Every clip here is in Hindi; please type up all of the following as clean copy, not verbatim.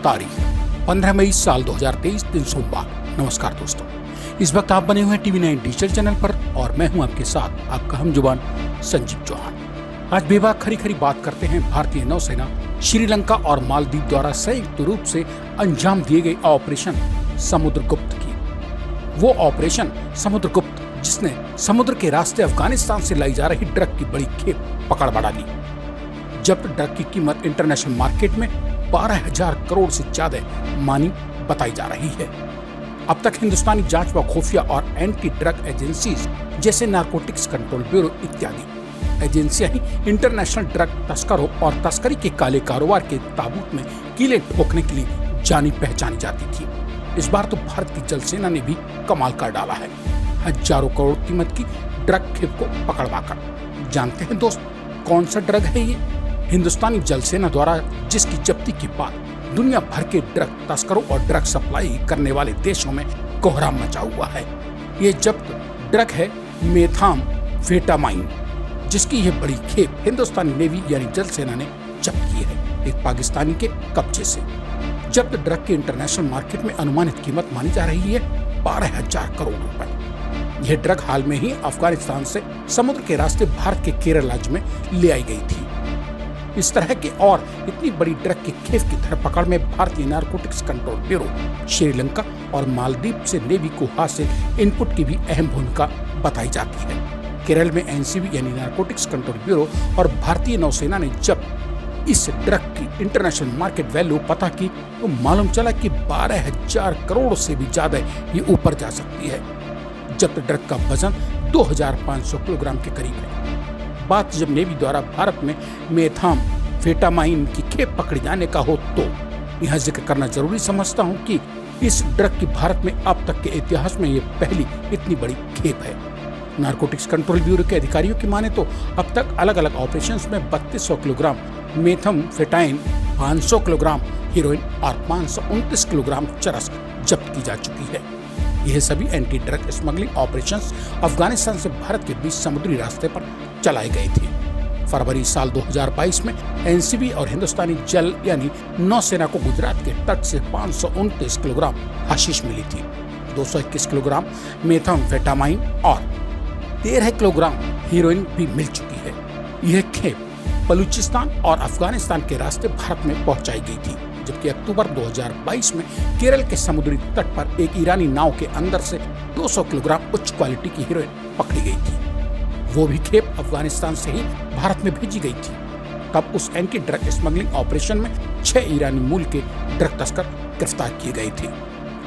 तारीख 15 मई साल 2023 दिन सोमवार। नमस्कार दोस्तों, इस वक्त आप बने हुए हैं TV9 डिजिटल चैनल पर और मैं हूं आपके साथ आपका हमजुबान संजीव चौहान। आज बेबाक खरी खरी बात करते हैं भारतीय नौसेना श्रीलंका और मालदीव द्वारा संयुक्त रूप से अंजाम दिए गए ऑपरेशन समुद्रगुप्त की। वो ऑपरेशन समुद्रगुप्त जिसने समुद्र के रास्ते अफगानिस्तान से लाई जा रही ड्रग की बड़ी खेप पकड़ बढ़ा ली। जब्त ड्रग की कीमत इंटरनेशनल मार्केट में 12,000 करोड़ से ज्यादा मानी बताई जा रही है। अब तक हिंदुस्तानी जांच व खुफिया और एंटी ड्रग एजेंसीज जैसे नारकोटिक्स कंट्रोल ब्यूरो इत्यादि एजेंसियां ही इंटरनेशनल ड्रग तस्करों और तस्करी के काले कारोबार के ताबूत में कीले ठोकने के लिए जानी पहचानी जाती थी। इस बार तो भारत की जल सेना ने भी कमाल कर डाला है। हजारों करोड़ कीमत की ड्रग खेप को पकड़वाकर। जानते हैं दोस्त, कौन सा ड्रग है ये? हिंदुस्तानी जल सेना द्वारा जिसकी जब्ती के बाद दुनिया भर के ड्रग तस्करों और ड्रग सप्लाई करने वाले देशों में कोहराम मचा हुआ है। ये जब्त ड्रग है मेथाम्फेटामाइन, जिसकी ये बड़ी खेप हिंदुस्तानी नेवी यानी जल सेना ने जब्त की है एक पाकिस्तानी के कब्जे से। जब्त ड्रग की इंटरनेशनल मार्केट में अनुमानित कीमत मानी जा रही है 12,000 करोड़ रुपए। यह ड्रग हाल में ही अफगानिस्तान से समुद्र के रास्ते भारत के केरल राज्य में ले आई गई थी। इस तरह के और इतनी बड़ी ड्रग की खेप की धरपकड़ में भारतीय नारकोटिक्स कंट्रोल ब्यूरो, श्रीलंका और मालदीव से नेवी को हासिल इनपुट की भी अहम भूमिका बताई जाती है। केरल में एनसीबी यानी नारकोटिक्स कंट्रोल ब्यूरो और भारतीय नौसेना ने जब इस ड्रग की इंटरनेशनल मार्केट वैल्यू पता की तो मालूम चला कि 12,000 करोड़ से भी ज्यादा ये ऊपर जा सकती है। जब्त ड्रग का वजन 2,500 किलोग्राम के करीब है। बात जब नेवी द्वारा भारत में मेथाम्फेटामाइन की खेप पकड़े जाने का हो तो यहाँ जिक्र करना जरूरी समझता हूँ कि इस ड्रग की भारत में अब तक के इतिहास में ये पहली इतनी बड़ी खेप है। नारकोटिक्स कंट्रोल ब्यूरो के अधिकारियों की माने तो अब तक अलग अलग ऑपरेशंस में 3200 किलोग्राम मेथाम्फेटाइन, 500 किलोग्राम हीरोइन और 529 किलोग्राम चरस जब्त की जा चुकी है। यह सभी anti drug smuggling operations Afghanistan से भारत के बीच समुद्री रास्ते पर चलाए गए थे। फरवरी साल 2022 में एनसीबी और हिंदुस्तानी जल यानी नौसेना को गुजरात के तट से 529 किलोग्राम हशीश मिली थी। 221 किलोग्राम मेथाम्फेटामाइन और 13 किलोग्राम हीरोइन भी मिल चुकी है। यह खेप बलूचिस्तान और अफगानिस्तान के रास्ते भारत में पहुंचाई गई थी, जबकि अक्टूबर 2022 में केरल के समुद्री तट पर एक ईरानी नाव के अंदर से 200 किलोग्राम उच्च क्वालिटी की हीरोइन पकड़ी गई थी। वो भी खेप अफगानिस्तान से ही भारत में भेजी गई थी। तब उस एंटी ड्रग स्मगलिंग ऑपरेशन में 6 ईरानी मूल के ड्रग तस्कर गिरफ्तार किए गए थे।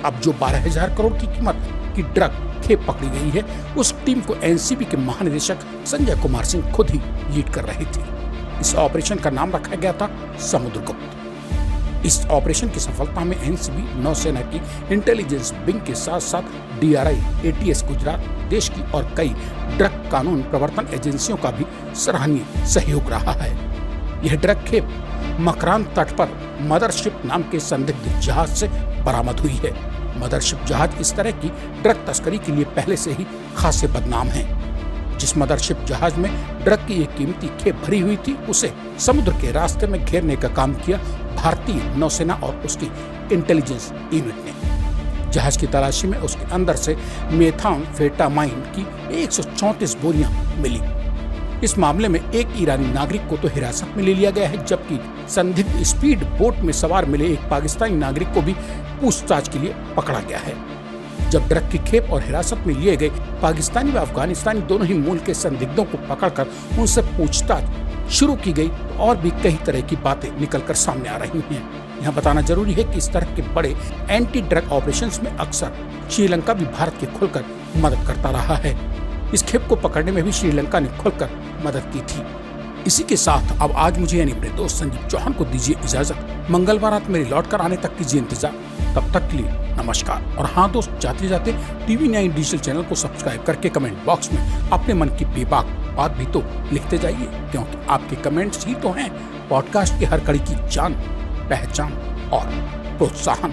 अब जो 12,000 करोड़ की कीमत की ड्रग खेप पकड़ी गई है, उस टीम को एनसीबी के महानिदेशक संजय कुमार सिंह खुद ही लीड कर रहे थे। इस ऑपरेशन का नाम रखा गया था समुद्रगुप्त। इस ऑपरेशन की सफलता में एनसीबी, नौसेना की इंटेलिजेंस विंग के साथ साथ डीआरआई, एटीएस गुजरात, देश की और कई ड्रग कानून प्रवर्तन एजेंसियों का भी सराहनीय सहयोग रहा है। यह ड्रग खेप मकरान तट पर मदरशिप नाम के संदिग्ध जहाज से बरामद हुई है। मदरशिप जहाज इस तरह की ड्रग तस्करी के लिए पहले से ही खासे बदनाम है। जिस मदरशिप जहाज में ड्रग की एक कीमती खेप भरी हुई थी, उसे समुद्र के रास्ते में घेरने का काम किया भारतीय नौसेना और उसकी इंटेलिजेंस यूनिट ने। जहाज की तलाशी में उसके अंदर से मेथाम्फेटामाइन की 134 बोरियां मिली। इस मामले में एक ईरानी नागरिक को तो हिरासत में ले लिया गया है, जबकि संदिग्ध स्पीड बोट में सवार मिले एक पाकिस्तानी नागरिक को भी पूछताछ के लिए पकड़ा गया है। जब ड्रग की खेप और हिरासत में लिए गए पाकिस्तानी व अफगानिस्तानी दोनों ही मूल के संदिग्धों को पकड़कर उनसे पूछताछ शुरू की गई और भी कई तरह की बातें निकलकर सामने आ रही हैं। यहाँ बताना जरूरी है कि इस तरह के बड़े एंटी ड्रग ऑपरेशंस में अक्सर श्रीलंका भी भारत के खुलकर मदद करता रहा है। इस खेप को पकड़ने में भी श्रीलंका ने खुलकर मदद की थी। इसी के साथ अब आज मुझे यानी अपने दोस्त संजीव चौहान को दीजिए इजाजत। मंगलवार रात मेरे लौट कर आने तक कीजिए इंतजार। तब तक के लिए नमस्कार। और हाँ दोस्त, जाते जाते TV9 डिजिटल चैनल को सब्सक्राइब करके कमेंट बॉक्स में अपने मन की बेबाक बात भी तो लिखते जाइए, क्योंकि आपके कमेंट्स ही तो हैं पॉडकास्ट की हर कड़ी की जान, पहचान और प्रोत्साहन।